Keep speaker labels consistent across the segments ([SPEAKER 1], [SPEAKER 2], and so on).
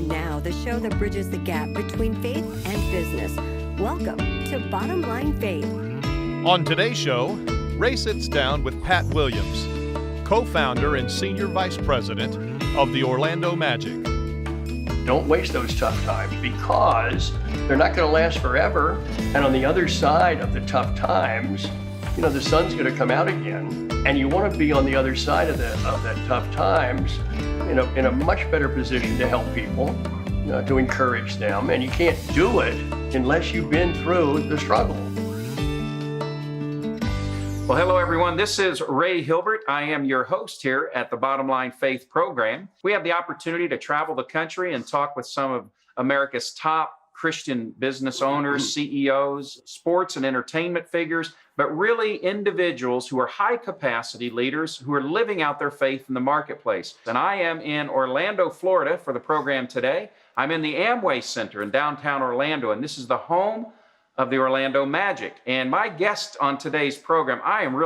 [SPEAKER 1] And now, the show that bridges the gap between faith and business. Welcome to Bottom Line Faith.
[SPEAKER 2] On today's show, Ray sits down with Pat Williams, co-founder and senior vice president of the Orlando Magic.
[SPEAKER 3] Don't waste those tough times because they're not going to last forever. And on the other side of the tough times, the sun's going to come out again. And you want to be on the other side of that tough times in a much better position to help people, to encourage them. And you can't do it unless you've been through the struggle.
[SPEAKER 4] Well, hello, everyone. This is Ray Hilbert. I am your host here at the Bottom Line Faith program. We have the opportunity to travel the country and talk with some of America's top Christian business owners, CEOs, sports and entertainment figures, but really individuals who are high capacity leaders who are living out their faith in the marketplace. And I am in Orlando, Florida for the program today. I'm in the Amway Center in downtown Orlando, and this is the home of the Orlando Magic. And my guest on today's program,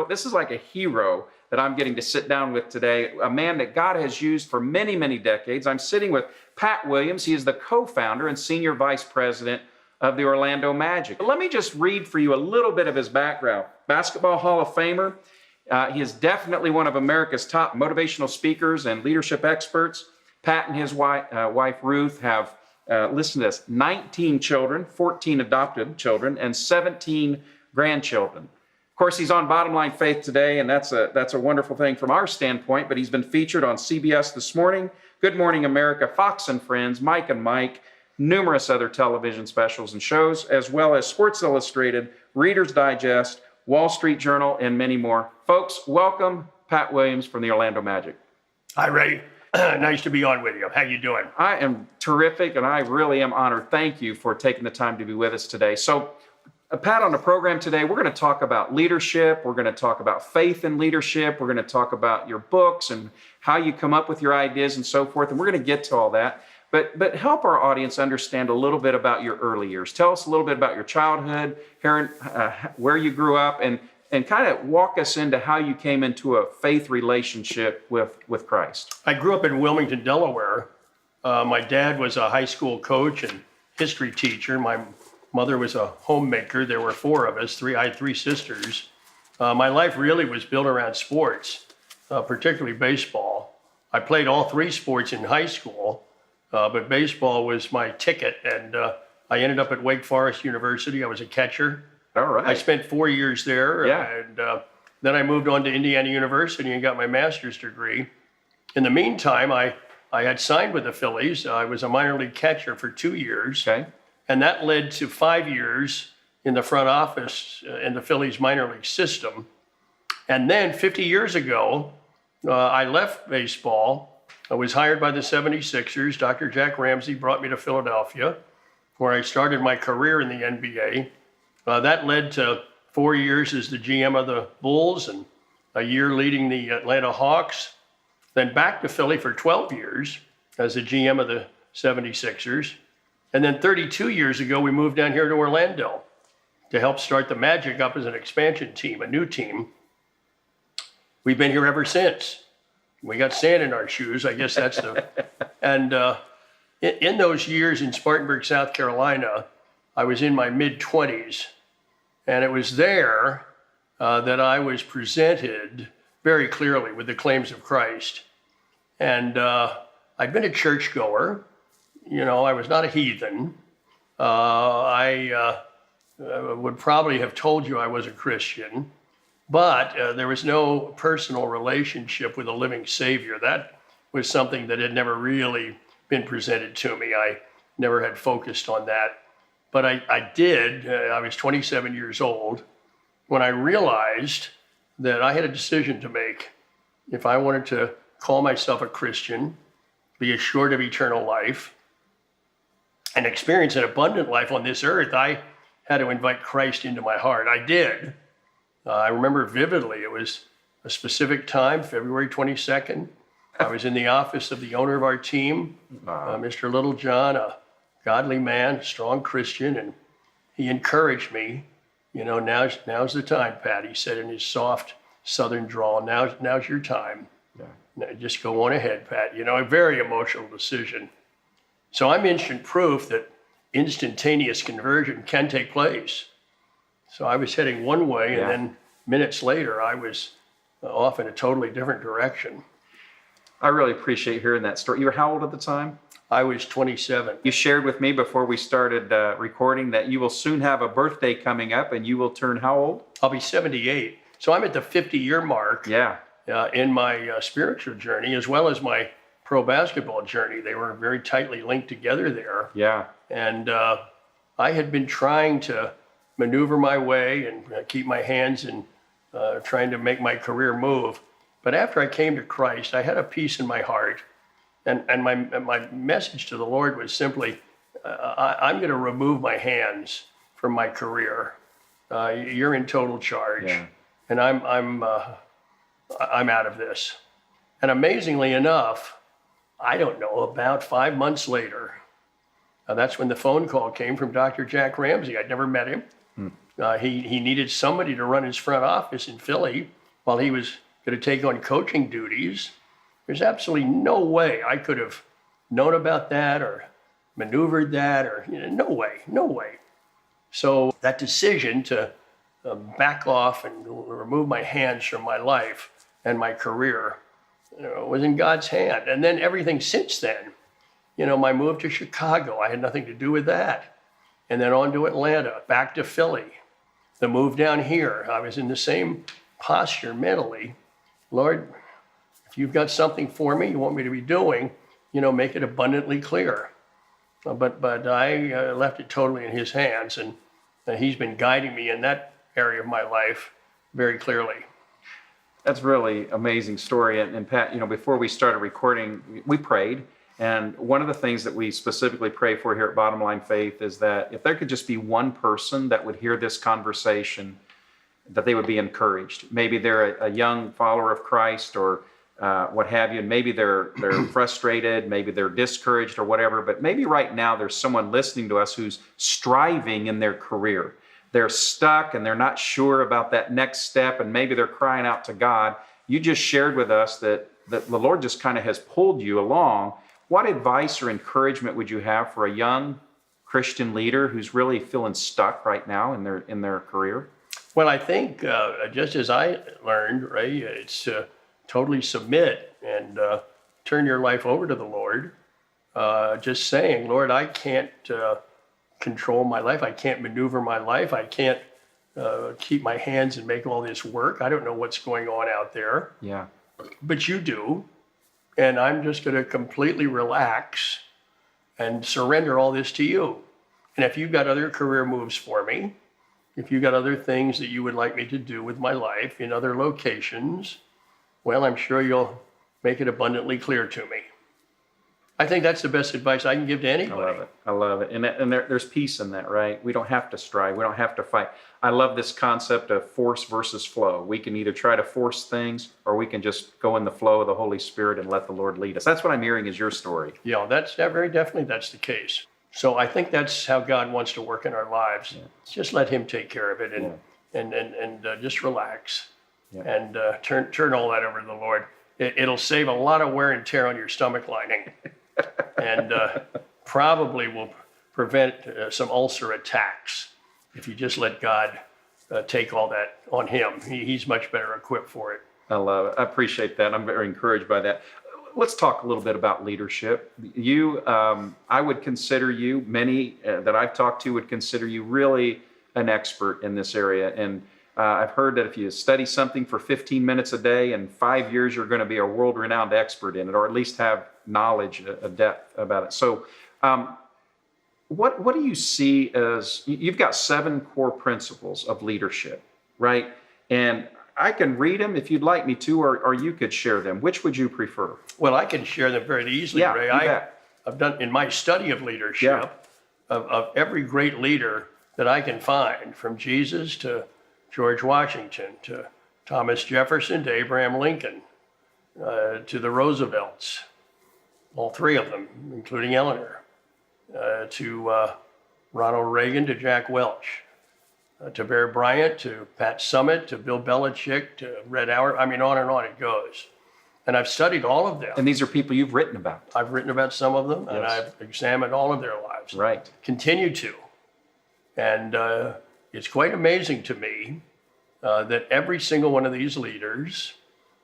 [SPEAKER 4] this is like a hero that I'm getting to sit down with today, a man that God has used for many, many decades. I'm sitting with Pat Williams. He is the co-founder and senior vice president of the Orlando Magic. But let me just read for you a little bit of his background. Basketball Hall of Famer. He is definitely one of America's top motivational speakers and leadership experts. Pat and his wife Ruth have listen to this, 19 children, 14 adopted children, and 17 grandchildren. Of course, he's on Bottom Line Faith today, and that's a wonderful thing from our standpoint, but he's been featured on CBS This Morning, Good Morning America, Fox and Friends, Mike and Mike, numerous other television specials and shows, as well as Sports Illustrated, Reader's Digest, Wall Street Journal, and many more. Folks, welcome Pat Williams from the Orlando Magic.
[SPEAKER 3] Hi, Ray. Nice to be on with you. How you doing?
[SPEAKER 4] I am terrific, and I really am honored. Thank you for taking the time to be with us today. So, Pat, on the program today, we're going to talk about leadership. We're going to talk about faith in leadership. We're going to talk about your books and how you come up with your ideas and so forth, and we're going to get to all that. But help our audience understand a little bit about your early years. Tell us a little bit about your childhood, where you grew up, and kind of walk us into how you came into a faith relationship with Christ.
[SPEAKER 3] I grew up in Wilmington, Delaware. My dad was a high school coach and history teacher. My mother was a homemaker. There were four of us. I had three sisters. My life really was built around sports, particularly baseball. I played all three sports in high school, but baseball was my ticket. And I ended up at Wake Forest University. I was a catcher.
[SPEAKER 4] All right.
[SPEAKER 3] I spent 4 years there,
[SPEAKER 4] yeah.
[SPEAKER 3] And then I moved on to Indiana University and got my master's degree. In the meantime, I had signed with the Phillies. I was a minor league catcher for 2 years,
[SPEAKER 4] okay.
[SPEAKER 3] And that led to 5 years in the front office in the Phillies minor league system. And then 50 years ago, I left baseball. I was hired by the 76ers. Dr. Jack Ramsey brought me to Philadelphia, where I started my career in the NBA. That led to 4 years as the GM of the Bulls and a year leading the Atlanta Hawks. Then back to Philly for 12 years as the GM of the 76ers. And then 32 years ago, we moved down here to Orlando to help start the Magic up as an expansion team, a new team. We've been here ever since. We got sand in our shoes, I guess that's the... And in those years in Spartanburg, South Carolina, I was in my mid-20s. And it was there that I was presented very clearly with the claims of Christ. And I'd been a churchgoer. I was not a heathen. I would probably have told you I was a Christian, but there was no personal relationship with a living Savior. That was something that had never really been presented to me. I never had focused on that. But I did. I was 27 years old when I realized that I had a decision to make. If I wanted to call myself a Christian, be assured of eternal life, and experience an abundant life on this earth, I had to invite Christ into my heart. I did. I remember vividly, it was a specific time, February 22nd. I was in the office of the owner of our team, Mr. Littlejohn, a godly man, strong Christian, and he encouraged me. Now's the time, Pat, he said in his soft Southern drawl. Now's your time. Yeah. Just go on ahead, Pat. A very emotional decision. So I'm instant proof that instantaneous conversion can take place. So I was heading one way, and then minutes later, I was off in a totally different direction.
[SPEAKER 4] I really appreciate hearing that story. You were how old at the time?
[SPEAKER 3] I was 27.
[SPEAKER 4] You shared with me before we started recording that you will soon have a birthday coming up, and you will turn how old?
[SPEAKER 3] I'll be 78. So I'm at the 50-year mark in my spiritual journey, as well as my pro basketball journey. They were very tightly linked together there.
[SPEAKER 4] Yeah.
[SPEAKER 3] And I had been trying to maneuver my way and keep my hands in trying to make my career move. But after I came to Christ, I had a peace in my heart. And my message to the Lord was simply, I'm going to remove my hands from my career. You're in total charge, and I'm out of this. And amazingly enough, I don't know, about 5 months later, that's when the phone call came from Dr. Jack Ramsey. I'd never met him. He needed somebody to run his front office in Philly while he was going to take on coaching duties. There's absolutely no way I could have known about that or maneuvered that, or no way. So that decision to back off and remove my hands from my life and my career was in God's hand. And then everything since then, my move to Chicago, I had nothing to do with that. And then on to Atlanta, back to Philly. The move down here, I was in the same posture mentally. Lord, if you've got something for me you want me to be doing, make it abundantly clear. But I left it totally in his hands, and he's been guiding me in that area of my life very clearly.
[SPEAKER 4] That's really amazing story. And Pat, before we started recording, we prayed. And one of the things that we specifically pray for here at Bottom Line Faith is that if there could just be one person that would hear this conversation, that they would be encouraged. Maybe they're a young follower of Christ or what have you, and maybe they're frustrated, maybe they're discouraged or whatever, but maybe right now there's someone listening to us who's striving in their career. They're stuck and they're not sure about that next step, and maybe they're crying out to God. You just shared with us that the Lord just kind of has pulled you along. What advice or encouragement would you have for a young Christian leader who's really feeling stuck right now in their career?
[SPEAKER 3] Well, I think just as I learned, Ray, it's totally submit and turn your life over to the Lord. Just saying, Lord, I can't control my life. I can't maneuver my life. I can't keep my hands and make all this work. I don't know what's going on out there.
[SPEAKER 4] Yeah.
[SPEAKER 3] But you do. And I'm just going to completely relax and surrender all this to you. And if you've got other career moves for me, if you've got other things that you would like me to do with my life in other locations, well, I'm sure you'll make it abundantly clear to me. I think that's the best advice I can give to anybody.
[SPEAKER 4] I love it. And there's peace in that, right? We don't have to strive. We don't have to fight. I love this concept of force versus flow. We can either try to force things or we can just go in the flow of the Holy Spirit and let the Lord lead us. That's what I'm hearing is your story.
[SPEAKER 3] Yeah, that's very definitely that's the case. So I think that's how God wants to work in our lives. Yeah. Just let him take care of it and just relax and turn all that over to the Lord. It'll save a lot of wear and tear on your stomach lining. And probably will prevent some ulcer attacks if you just let God take all that on him. He's much better equipped for it.
[SPEAKER 4] I love it. I appreciate that. I'm very encouraged by that. Let's talk a little bit about leadership. You, I would consider you, many that I've talked to would consider you really an expert in this area. And I've heard that if you study something for 15 minutes a day, in 5 years, you're going to be a world-renowned expert in it, or at least have knowledge, a depth about it. So what do you see as, you've got 7 core principles of leadership, right? And I can read them if you'd like me to, or you could share them. Which would you prefer?
[SPEAKER 3] Well, I can share them very easily, Ray. I've done, in my study of leadership, of every great leader that I can find, from Jesus to George Washington, to Thomas Jefferson, to Abraham Lincoln, to the Roosevelts, all 3 of them, including Eleanor, to Ronald Reagan, to Jack Welch, to Bear Bryant, to Pat Summitt, to Bill Belichick, to Red Howard. I mean, on and on it goes. And I've studied all of them.
[SPEAKER 4] And these are people you've written about.
[SPEAKER 3] I've written about some of them, and
[SPEAKER 4] Yes.
[SPEAKER 3] I've examined all of their lives.
[SPEAKER 4] Right.
[SPEAKER 3] Continue to. And it's quite amazing to me that every single one of these leaders,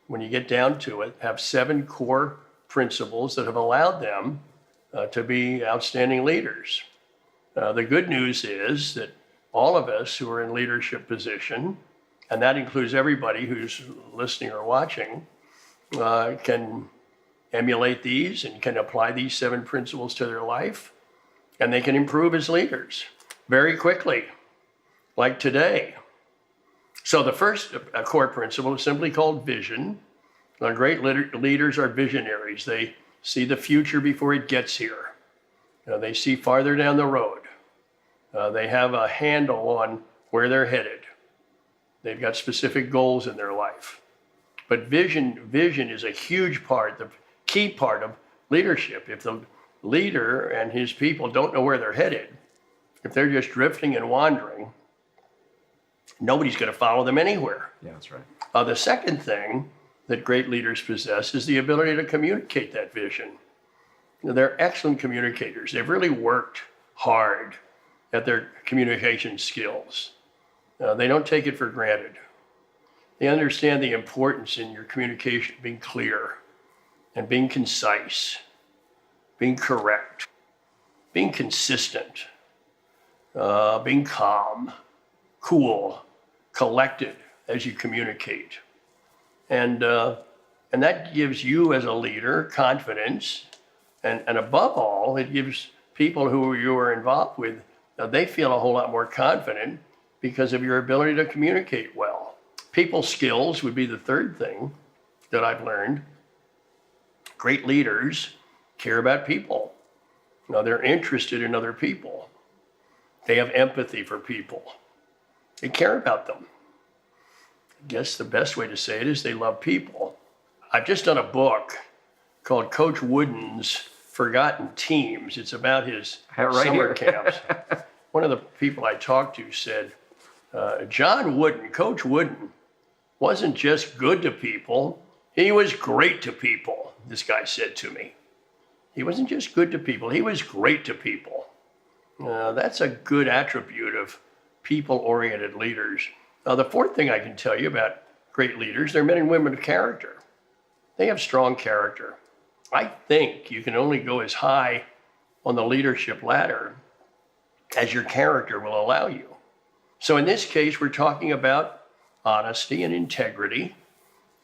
[SPEAKER 3] when you get down to it, have 7 core principles that have allowed them to be outstanding leaders. The good news is that all of us who are in leadership position, and that includes everybody who's listening or watching, can emulate these and can apply these 7 principles to their life, and they can improve as leaders very quickly, like today. So the first core principle is simply called vision. Now, great leaders are visionaries. They see the future before it gets here. They see farther down the road. They have a handle on where they're headed. They've got specific goals in their life. But vision is a huge part, the key part of leadership. If the leader and his people don't know where they're headed, if they're just drifting and wandering, nobody's going to follow them anywhere.
[SPEAKER 4] Yeah, that's right.
[SPEAKER 3] The second thing that great leaders possess is the ability to communicate that vision. They're excellent communicators. They've really worked hard at their communication skills. They don't take it for granted. They understand the importance in your communication being clear and being concise, being correct, being consistent, being calm, cool, collected as you communicate. And that gives you as a leader confidence. And above all, it gives people who you are involved with, they feel a whole lot more confident because of your ability to communicate well. People skills would be the third thing that I've learned. Great leaders care about people. They're interested in other people. They have empathy for people. They care about them. I guess the best way to say it is they love people. I've just done a book called Coach Wooden's Forgotten Teams. It's about his summer camps. One of the people I talked to said, John Wooden, Coach Wooden, wasn't just good to people, he was great to people, this guy said to me. He wasn't just good to people, he was great to people. That's a good attribute of people-oriented leaders. The fourth thing I can tell you about great leaders, they're men and women of character. They have strong character. I think you can only go as high on the leadership ladder as your character will allow you. So in this case, we're talking about honesty and integrity.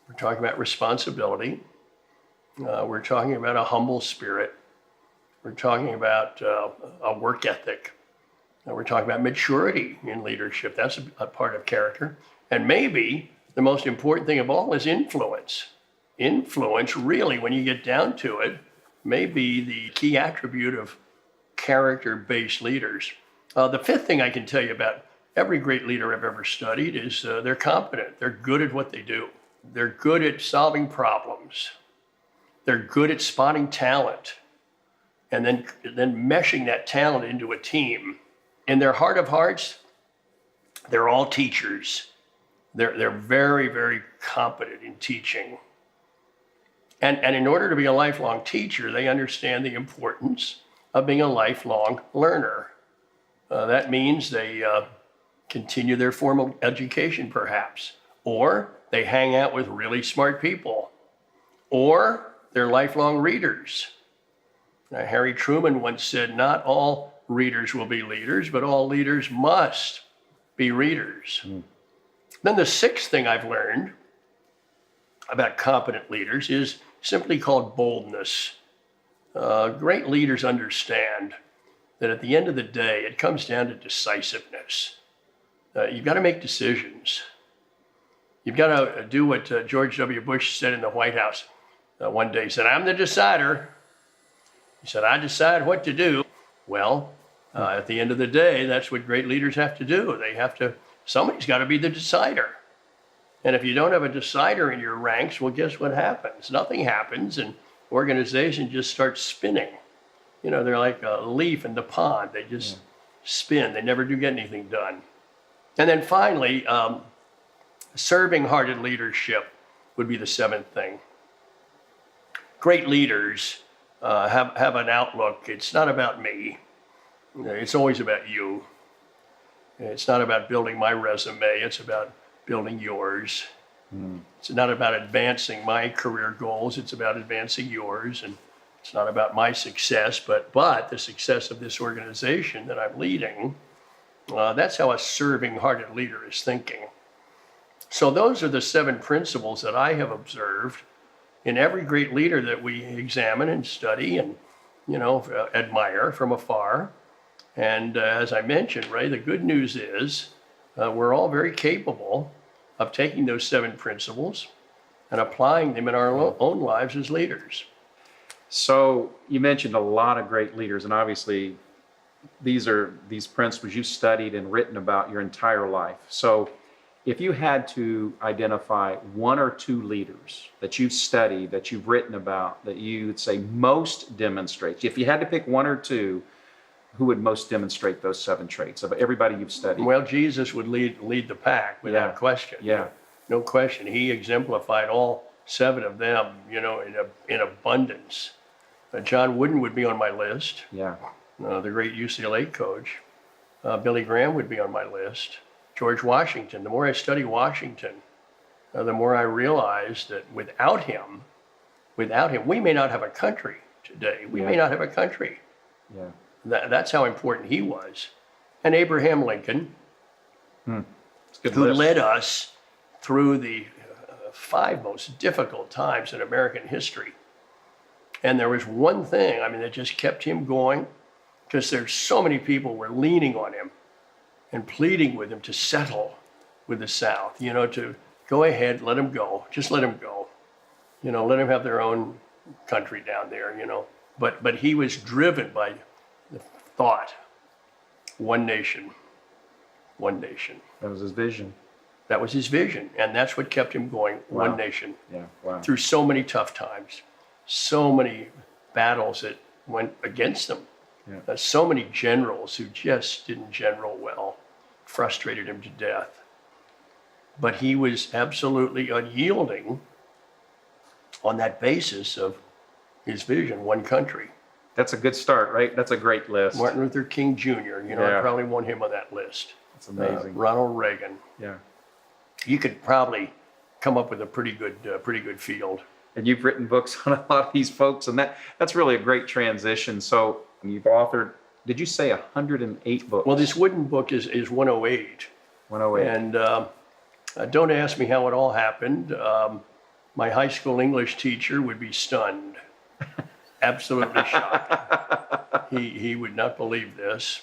[SPEAKER 3] We're talking about responsibility. We're talking about a humble spirit. We're talking about a work ethic. We're talking about maturity in leadership. That's a part of character. And maybe the most important thing of all is influence. Influence, really, when you get down to it, may be the key attribute of character-based leaders. The fifth thing I can tell you about every great leader I've ever studied is they're competent. They're good at what they do. They're good at solving problems. They're good at spotting talent and then meshing that talent into a team. In their heart of hearts, they're all teachers. They're very, very competent in teaching. And in order to be a lifelong teacher, they understand the importance of being a lifelong learner. That means they continue their formal education, perhaps, or they hang out with really smart people, or they're lifelong readers. Harry Truman once said, not all readers will be leaders, but all leaders must be readers. Then the sixth thing I've learned about competent leaders is simply called boldness. Great leaders understand that at the end of the day, it comes down to decisiveness. You've got to make decisions. You've got to do what George W. Bush said in the White House one day. He said, I'm the decider. He said, I decide what to do. Well, at the end of the day, that's what great leaders have to do. Somebody's got to be the decider. And if you don't have a decider in your ranks, well, guess what happens? Nothing happens, and organizations just start spinning. They're like a leaf in the pond. They just spin. They never do get anything done. And then finally, serving-hearted leadership would be the seventh thing. great leaders have an outlook. It's not about me. It's always about you. It's not about building my resume. It's about building yours. It's not about advancing my career goals. It's about advancing yours. And it's not about my success, but the success of this organization that I'm leading. That's how a serving-hearted leader is thinking. So those are the 7 principles that I have observed in every great leader that we examine and study and, admire from afar. And as I mentioned, Ray, the good news is we're all very capable of taking those 7 principles and applying them in our own lives as leaders.
[SPEAKER 4] So you mentioned a lot of great leaders, and obviously these principles you studied and written about your entire life. So if you had to identify 1 or 2 leaders that you've studied, that you've written about, that you would say most demonstrates, if you had to pick 1 or 2, who would most demonstrate those 7 traits of everybody you've studied?
[SPEAKER 3] Well, Jesus would lead the pack without question.
[SPEAKER 4] Yeah.
[SPEAKER 3] No question. He exemplified all 7 of them, in abundance. John Wooden would be on my list.
[SPEAKER 4] Yeah.
[SPEAKER 3] The great UCLA coach. Billy Graham would be on my list. George Washington. The more I study Washington, the more I realize that without him, we may not have a country today. We may not have a country.
[SPEAKER 4] Yeah.
[SPEAKER 3] That's how important he was. And Abraham Lincoln,
[SPEAKER 4] who
[SPEAKER 3] led us through the 5 most difficult times in American history. And there was one thing, that just kept him going, because there's so many people were leaning on him and pleading with him to settle with the South, to go ahead, let him go, just let him go. Let him have their own country down there, But he was driven by the thought, one nation, one nation.
[SPEAKER 4] That was his vision.
[SPEAKER 3] That was his vision, and that's what kept him going, one nation.
[SPEAKER 4] Yeah, wow.
[SPEAKER 3] Through so many tough times, so many battles that went against them.
[SPEAKER 4] Yeah.
[SPEAKER 3] So many generals who just didn't general well, frustrated him to death. But he was absolutely unyielding on that basis of his vision, one country.
[SPEAKER 4] That's a good start, right? That's a great list.
[SPEAKER 3] Martin Luther King Jr., I probably want him on that list.
[SPEAKER 4] That's amazing.
[SPEAKER 3] Ronald Reagan.
[SPEAKER 4] Yeah.
[SPEAKER 3] You could probably come up with a pretty good field.
[SPEAKER 4] And you've written books on a lot of these folks, and that's really a great transition. So you've authored, did you say 108 books?
[SPEAKER 3] Well, this Wooden book is 108.
[SPEAKER 4] 108.
[SPEAKER 3] And don't ask me how it all happened. My high school English teacher would be stunned, absolutely shocked. He would not believe this.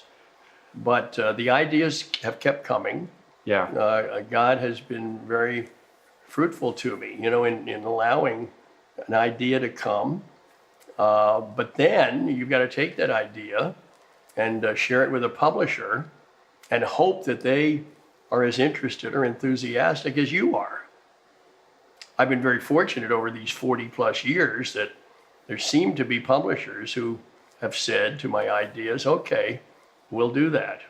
[SPEAKER 3] But the ideas have kept coming.
[SPEAKER 4] Yeah.
[SPEAKER 3] God has been very fruitful to me, in allowing an idea to come. But then you've got to take that idea and share it with a publisher and hope that they are as interested or enthusiastic as you are. I've been very fortunate over these 40 plus years that there seem to be publishers who have said to my ideas, okay, we'll do that.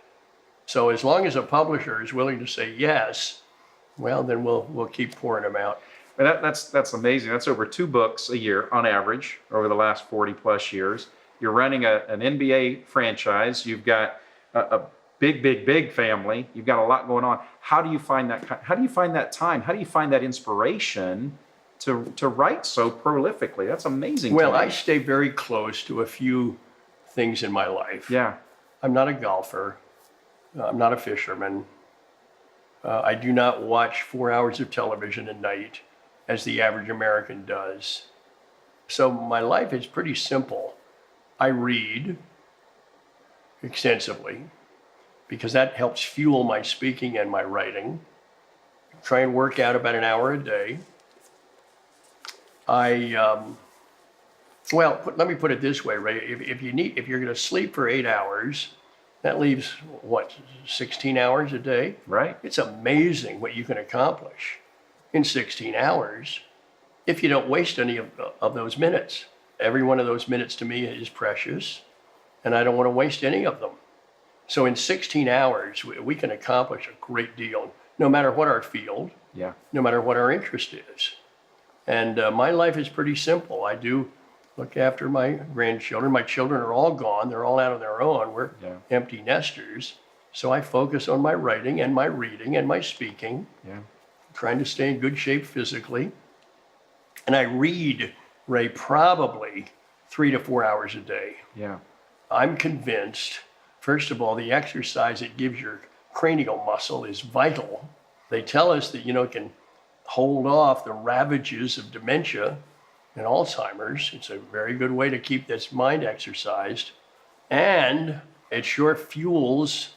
[SPEAKER 3] So as long as a publisher is willing to say yes, well, then we'll keep pouring them out.
[SPEAKER 4] And that's amazing. That's over 2 books a year on average over the last 40 plus years. You're running an NBA franchise. You've got a big family. You've got a lot going on. How do you find that? How do you find that time? How do you find that inspiration to write so prolifically? That's amazing.
[SPEAKER 3] Well, I stay very close to a few things in my life.
[SPEAKER 4] Yeah.
[SPEAKER 3] I'm not a golfer. I'm not a fisherman. I do not watch 4 hours of television a night as the average American does. So my life is pretty simple. I read extensively because that helps fuel my speaking and my writing. Try and work out about an hour a day. Let me put it this way, Ray. If you're going to sleep for 8 hours, that leaves, 16 hours a day?
[SPEAKER 4] Right.
[SPEAKER 3] It's amazing what you can accomplish in 16 hours if you don't waste any of those minutes. Every one of those minutes to me is precious, and I don't want to waste any of them. So in 16 hours, we can accomplish a great deal, no matter what our field,
[SPEAKER 4] Yeah.
[SPEAKER 3] no matter what our interest is. And my life is pretty simple. I do look after my grandchildren. My children are all gone. They're all out on their own. We're empty nesters. So I focus on my writing and my reading and my speaking, trying to stay in good shape physically. And I read, Ray, probably 3 to 4 hours a day.
[SPEAKER 4] Yeah.
[SPEAKER 3] I'm convinced, first of all, the exercise it gives your cranial muscle is vital. They tell us that, it can hold off the ravages of dementia and Alzheimer's. It's a very good way to keep this mind exercised. And it sure fuels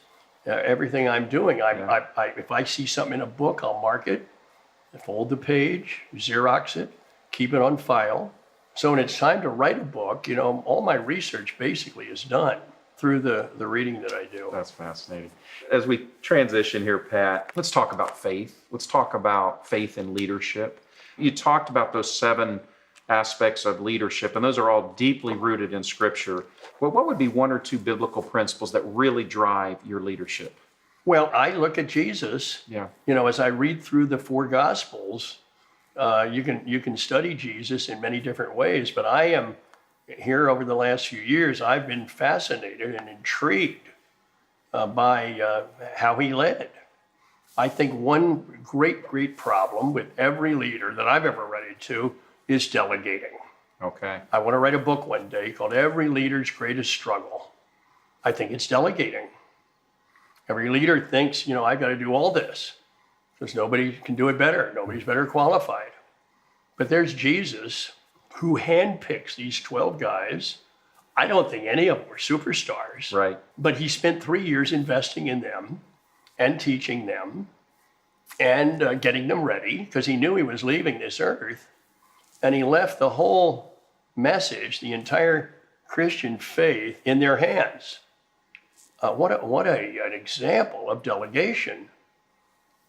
[SPEAKER 3] everything I'm doing. If I see something in a book, I'll mark it, fold the page, Xerox it, keep it on file. So when it's time to write a book, all my research basically is done through the reading that I do.
[SPEAKER 4] That's fascinating. As we transition here, Pat, let's talk about faith. Let's talk about faith and leadership. You talked about those 7 aspects of leadership, and those are all deeply rooted in Scripture. Well, what would be 1 or 2 biblical principles that really drive your leadership?
[SPEAKER 3] Well, I look at Jesus. As I read through the 4 Gospels, you can study Jesus in many different ways, but I am here over the last few years, I've been fascinated and intrigued by how he led. I think one great problem with every leader that I've ever run into is delegating.
[SPEAKER 4] Okay.
[SPEAKER 3] I want to write a book one day called Every Leader's Greatest Struggle. I think it's delegating. Every leader thinks, I've got to do all this because nobody can do it better. Nobody's better qualified. But there's Jesus who handpicks these 12 guys. I don't think any of them were superstars.
[SPEAKER 4] Right.
[SPEAKER 3] But he spent 3 years investing in them and teaching them and getting them ready because he knew he was leaving this earth. And he left the whole message, the entire Christian faith, in their hands. What an example of delegation.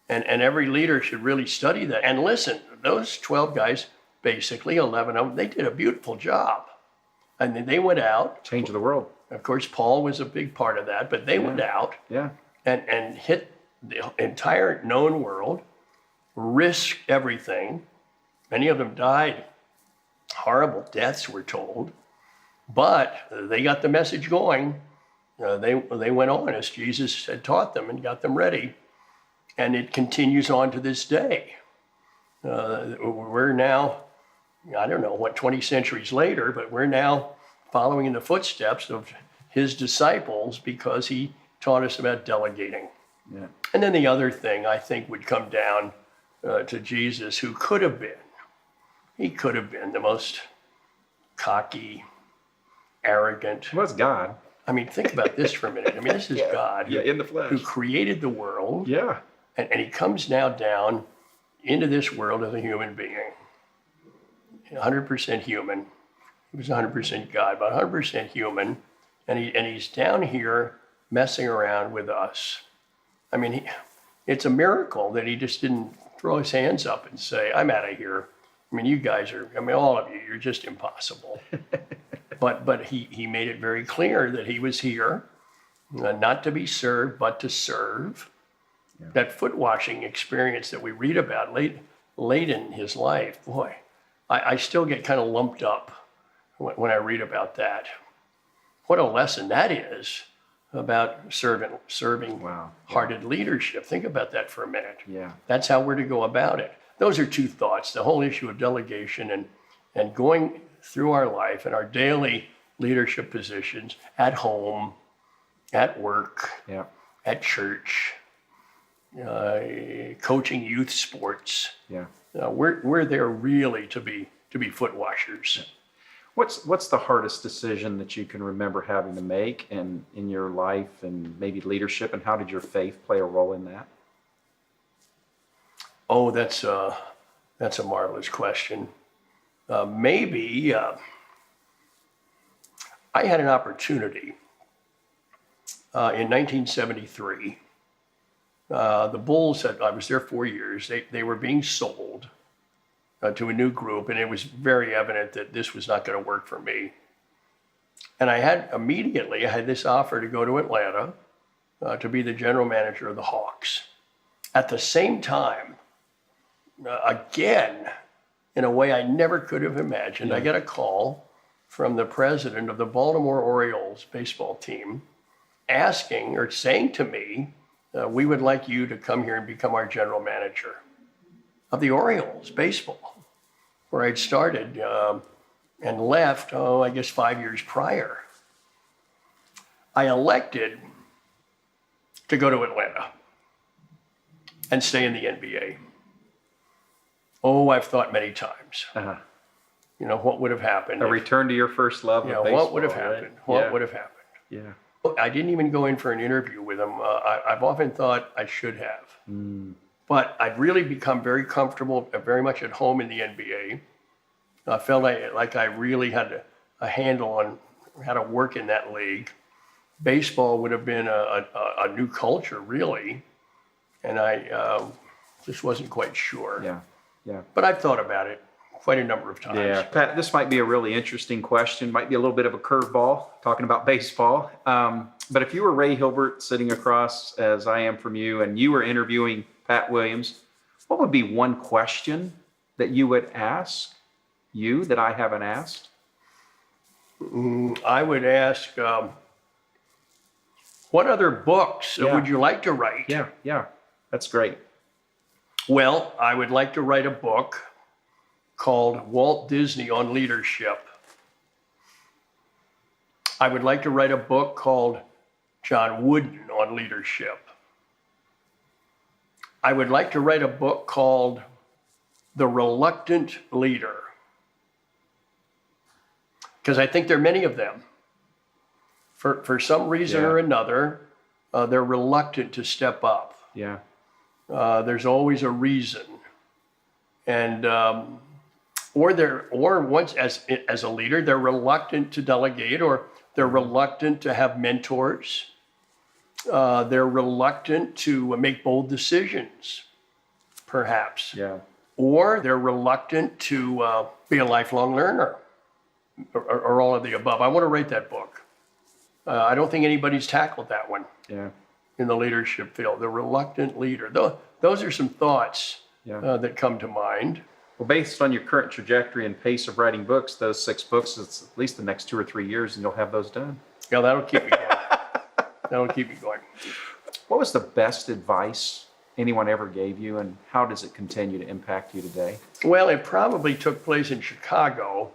[SPEAKER 3] And every leader should really study that. And listen, those 12 guys, basically 11 of them, they did a beautiful job. And then they went out.
[SPEAKER 4] Change the world.
[SPEAKER 3] Of course, Paul was a big part of that, but they went out and hit the entire known world, risked everything. Many of them died horrible deaths, we're told. But they got the message going. They went on as Jesus had taught them and got them ready. And it continues on to this day. We're now, 20 centuries later, but we're now following in the footsteps of his disciples because he taught us about delegating.
[SPEAKER 4] Yeah.
[SPEAKER 3] And then the other thing I think would come down to Jesus, who could have been the most cocky, arrogant.
[SPEAKER 4] Well, it's God.
[SPEAKER 3] I mean, think about this for a minute. I mean, this is God
[SPEAKER 4] in the flesh,
[SPEAKER 3] who created the world.
[SPEAKER 4] Yeah.
[SPEAKER 3] And he comes now down into this world as a human being. 100% human. He was 100% God, but 100% human. And he's down here messing around with us. I mean, it's a miracle that he just didn't throw his hands up and say, I'm out of here. I mean, you guys are, all of you, you're just impossible. But he made it very clear that he was here, not to be served, but to serve. Yeah. That foot washing experience that we read about late in his life, boy, I still get kind of lumped up when I read about that. What a lesson that is about servant-hearted leadership. Think about that for a minute.
[SPEAKER 4] Yeah.
[SPEAKER 3] That's how we're to go about it. Those are 2 thoughts, the whole issue of delegation and going through our life and our daily leadership positions at home, at work, at church, coaching youth sports.
[SPEAKER 4] Yeah.
[SPEAKER 3] We're there really to be foot washers.
[SPEAKER 4] Yeah. What's the hardest decision that you can remember having to make in your life and maybe leadership, and how did your faith play a role in that?
[SPEAKER 3] Oh, that's a marvelous question. Maybe I had an opportunity in 1973. The Bulls, I was there 4 years, they were being sold to a new group, and it was very evident that this was not going to work for me. And I had this offer to go to Atlanta to be the general manager of the Hawks. At the same time, again, in a way I never could have imagined, I get a call from the president of the Baltimore Orioles baseball team asking or saying to me, we would like you to come here and become our general manager of the Orioles baseball, where I'd started and left, I guess 5 years prior. I elected to go to Atlanta and stay in the NBA. Oh, I've thought many times.
[SPEAKER 4] Uh-huh.
[SPEAKER 3] You know, what would have happened?
[SPEAKER 4] A return to your first love of baseball.
[SPEAKER 3] What would have happened?
[SPEAKER 4] Right?
[SPEAKER 3] What would have happened?
[SPEAKER 4] Yeah.
[SPEAKER 3] I didn't even go in for an interview with him. I've often thought I should have. But I'd really become very comfortable, very much at home in the NBA. I felt like I really had a handle on how to work in that league. Baseball would have been a new culture, really. And I just wasn't quite sure.
[SPEAKER 4] Yeah.
[SPEAKER 3] But I've thought about it quite a number of times.
[SPEAKER 4] Yeah. Pat, this might be a really interesting question, might be a little bit of a curveball, talking about baseball. But if you were Ray Hilbert sitting across as I am from you, and you were interviewing Pat Williams, what would be one question that you would ask you that I haven't asked?
[SPEAKER 3] I would ask, what other books would you like to write?
[SPEAKER 4] Yeah. That's great.
[SPEAKER 3] Well, I would like to write a book called Walt Disney on Leadership. I would like to write a book called John Wooden on Leadership. I would like to write a book called The Reluctant Leader, because I think there are many of them. For some reason or another, they're reluctant to step up.
[SPEAKER 4] Yeah.
[SPEAKER 3] There's always a reason, and or once as a leader, they're reluctant to delegate, or they're reluctant to have mentors. They're reluctant to make bold decisions, perhaps.
[SPEAKER 4] Yeah.
[SPEAKER 3] Or they're reluctant to be a lifelong learner, or all of the above. I want to write that book. I don't think anybody's tackled that one.
[SPEAKER 4] Yeah.
[SPEAKER 3] In the leadership field, the reluctant leader. Those are some thoughts that come to mind.
[SPEAKER 4] Well, based on your current trajectory and pace of writing books, those 6 books, it's at least the next 2 or 3 years, and you'll have those done.
[SPEAKER 3] Yeah, that'll keep me going. That'll keep me going.
[SPEAKER 4] What was the best advice anyone ever gave you, and how does it continue to impact you today?
[SPEAKER 3] Well, it probably took place in Chicago.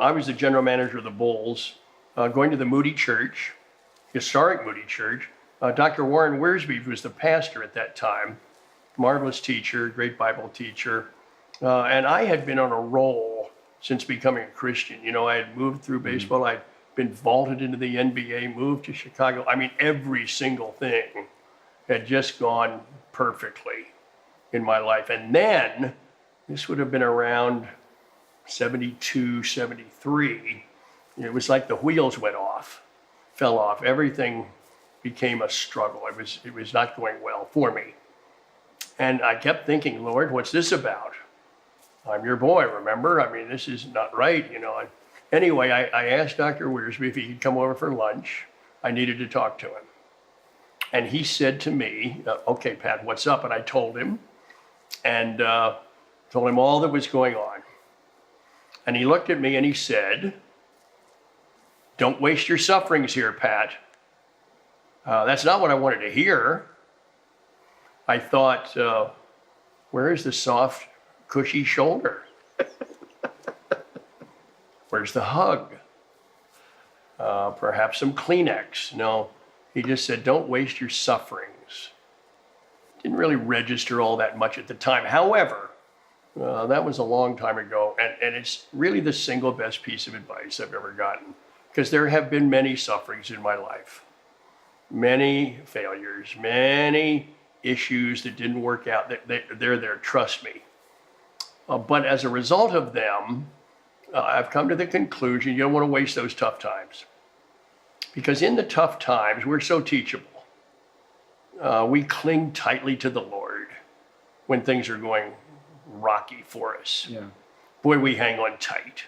[SPEAKER 3] I was the general manager of the Bulls, going to the Moody Church, historic Moody Church. Dr. Warren Wiersbe was the pastor at that time, marvelous teacher, great Bible teacher. And I had been on a roll since becoming a Christian. You know, I had moved through baseball. I'd been vaulted into the NBA, moved to Chicago. I mean, every single thing had just gone perfectly in my life. And then, this would have been around 72, 73. It was like the wheels fell off. Everything became a struggle. It was not going well for me. And I kept thinking, Lord, what's this about? I'm your boy, remember? I mean, this is not right, you know. And anyway, I asked Dr. Wiersbe if he could come over for lunch. I needed to talk to him. And he said to me, okay, Pat, what's up? And I told him, and told him all that was going on. And he looked at me and he said, don't waste your sufferings here, Pat. That's not what I wanted to hear. I thought, where is the soft, cushy shoulder? Where's the hug? Perhaps some Kleenex. No, he just said, don't waste your sufferings. Didn't really register all that much at the time. However, that was a long time ago, and it's really the single best piece of advice I've ever gotten, because there have been many sufferings in my life, many failures, many issues that didn't work out. They're there, trust me. But as a result of them, I've come to the conclusion you don't want to waste those tough times. Because in the tough times, we're so teachable. We cling tightly to the Lord when things are going rocky for us.
[SPEAKER 4] Yeah.
[SPEAKER 3] Boy, we hang on tight.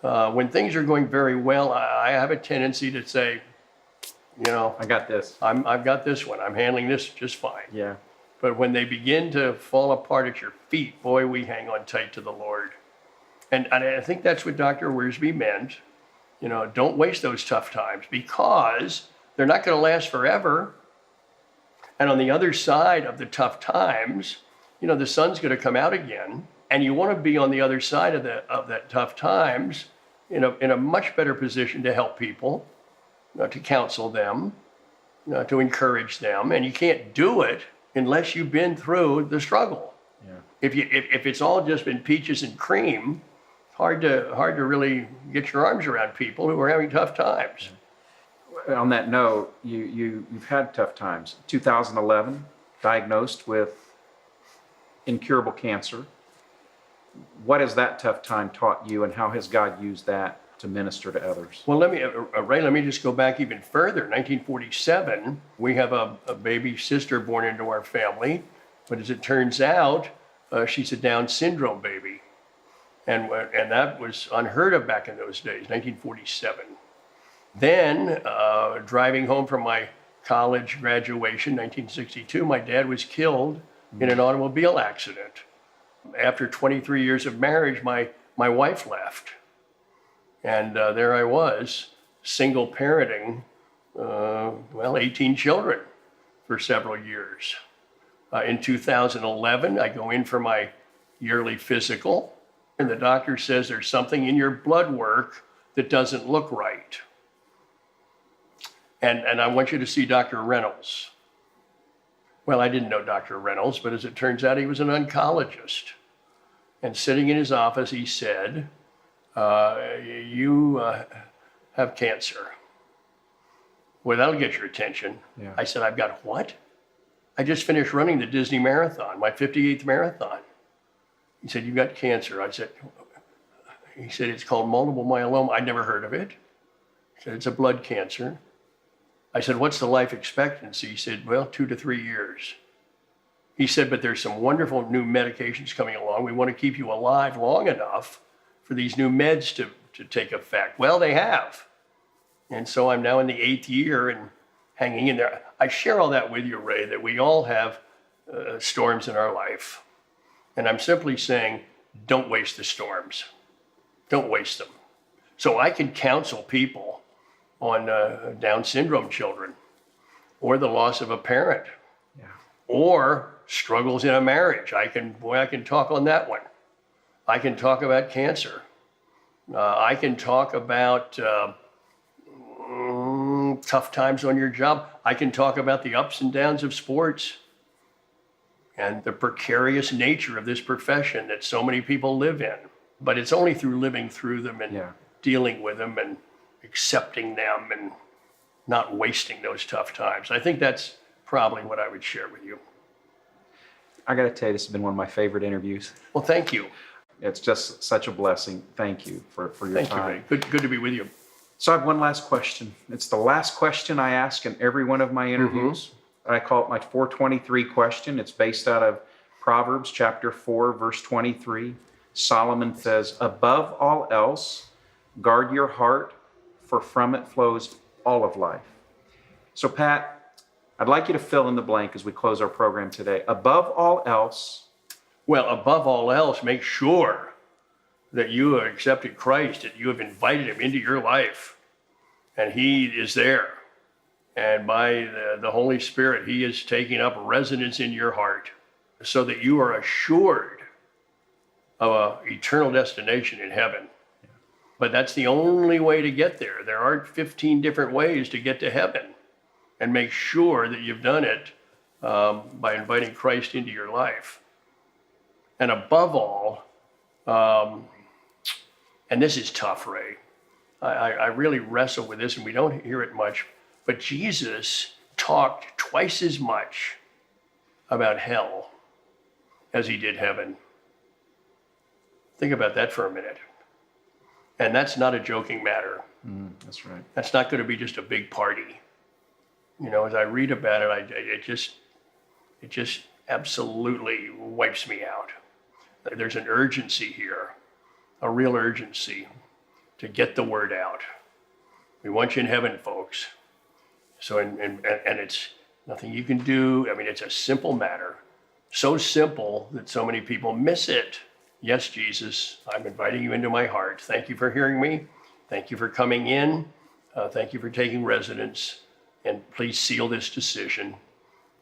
[SPEAKER 3] When things are going very well, I have a tendency to say, you know,
[SPEAKER 4] I got this.
[SPEAKER 3] I've got this one. I'm handling this just fine.
[SPEAKER 4] Yeah.
[SPEAKER 3] But when they begin to fall apart at your feet, boy, we hang on tight to the Lord. And I think that's what Dr. Wiersbe meant. Don't waste those tough times, because they're not going to last forever. And on the other side of the tough times, the sun's going to come out again. And you want to be on the other side of that tough times in a much better position to help people, to counsel them, to encourage them. And you can't do it unless you've been through the struggle.
[SPEAKER 4] Yeah.
[SPEAKER 3] If it's all just been peaches and cream, hard to really get your arms around people who are having tough times.
[SPEAKER 4] On that note, you've had tough times. 2011, diagnosed with incurable cancer. What has that tough time taught you, and how has God used that to minister to others?
[SPEAKER 3] Well, Ray, let me just go back even further. 1947, we have a baby sister born into our family, but as it turns out, she's a Down syndrome baby. And that was unheard of back in those days, 1947. Then, driving home from my college graduation, 1962, my dad was killed in an automobile accident. After 23 years of marriage, my wife left. And there I was, single parenting, 18 children for several years. In 2011, I go in for my yearly physical, and the doctor says there's something in your blood work that doesn't look right. And I want you to see Dr. Reynolds. Well, I didn't know Dr. Reynolds, but as it turns out, he was an oncologist. And sitting in his office, he said, you have cancer. Well, that'll get your attention.
[SPEAKER 4] Yeah.
[SPEAKER 3] I said, I've got what? I just finished running the Disney Marathon, my 58th marathon. He said, you've got cancer. He said, it's called multiple myeloma. I'd never heard of it. He said, it's a blood cancer. I said, what's the life expectancy? He said, 2 to 3 years. He said, but there's some wonderful new medications coming along. We want to keep you alive long enough for these new meds to take effect. Well, they have. And so I'm now in the 8th year and hanging in there. I share all that with you, Ray, that we all have storms in our life. And I'm simply saying, don't waste the storms. Don't waste them. So I can counsel people on Down syndrome children, or the loss of a parent, or struggles in a marriage. I can talk on that one. I can talk about cancer. I can talk about tough times on your job. I can talk about the ups and downs of sports and the precarious nature of this profession that so many people live in. But it's only through living through them and dealing with them and accepting them and not wasting those tough times. I think that's probably what I would share with you.
[SPEAKER 4] I got to tell you, this has been one of my favorite interviews.
[SPEAKER 3] Well, thank you.
[SPEAKER 4] It's just such a blessing. Thank you for your time.
[SPEAKER 3] Thank you, Ray. Good to be with you.
[SPEAKER 4] So I have one last question. It's the last question I ask in every one of my interviews. I call it my 423 question. It's based out of Proverbs chapter 4, verse 23. Solomon says, above all else, guard your heart, for from it flows all of life. So Pat, I'd like you to fill in the blank as we close our program today. Above all else.
[SPEAKER 3] Well, above all else, make sure that you have accepted Christ, that you have invited him into your life, and he is there. And by the Holy Spirit, he is taking up residence in your heart so that you are assured of an eternal destination in heaven. But that's the only way to get there. There aren't 15 different ways to get to heaven. And make sure that you've done it by inviting Christ into your life. And above all, and this is tough, Ray, I really wrestle with this, and we don't hear it much, but Jesus talked twice as much about hell as he did heaven. Think about that for a minute. And that's not a joking matter.
[SPEAKER 4] That's right.
[SPEAKER 3] That's not going to be just a big party. You know, as I read about it, it just absolutely wipes me out. There's an urgency here, a real urgency to get the word out. We want you in heaven, folks. So, and it's nothing you can do. I mean, it's a simple matter. So simple that so many people miss it. yes, Jesus, I'm inviting you into my heart. Thank you for hearing me. Thank you for coming in. Thank you for taking residence. And please seal this decision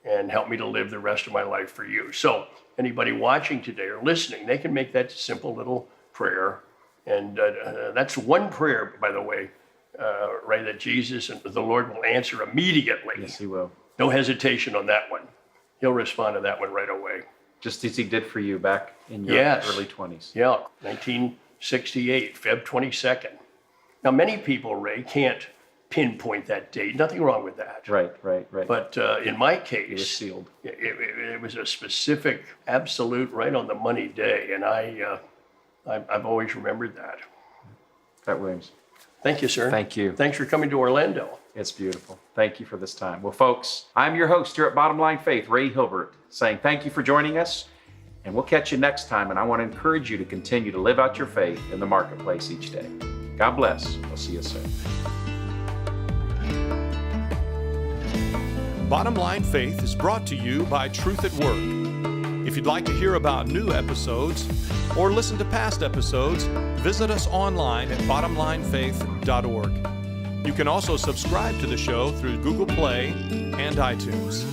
[SPEAKER 3] and help me to live the rest of my life for you. So anybody watching today or listening, they can make that simple little prayer. And that's one prayer, by the way, Ray, that Jesus and the Lord will answer immediately.
[SPEAKER 4] Yes, he will.
[SPEAKER 3] No hesitation on that one. He'll respond to that one right away.
[SPEAKER 4] Just as he did for you back in your early 20s.
[SPEAKER 3] Yeah, 1968, Feb 22nd. Now, many people, Ray, can't pinpoint that date. Nothing wrong with that.
[SPEAKER 4] Right.
[SPEAKER 3] But in my case,
[SPEAKER 4] It was sealed.
[SPEAKER 3] It was a specific, absolute, right on the money day, and I've always remembered that.
[SPEAKER 4] Pat Williams.
[SPEAKER 3] Thank you, sir.
[SPEAKER 4] Thank you.
[SPEAKER 3] Thanks for coming to Orlando.
[SPEAKER 4] It's beautiful. Thank you for this time. Well, folks, I'm your host here at Bottom Line Faith, Ray Hilbert, saying thank you for joining us, and we'll catch you next time. And I want to encourage you to continue to live out your faith in the marketplace each day. God bless. We'll see you soon.
[SPEAKER 2] Bottom Line Faith is brought to you by Truth at Work. If you'd like to hear about new episodes or listen to past episodes, visit us online at bottomlinefaith.org. You can also subscribe to the show through Google Play and iTunes.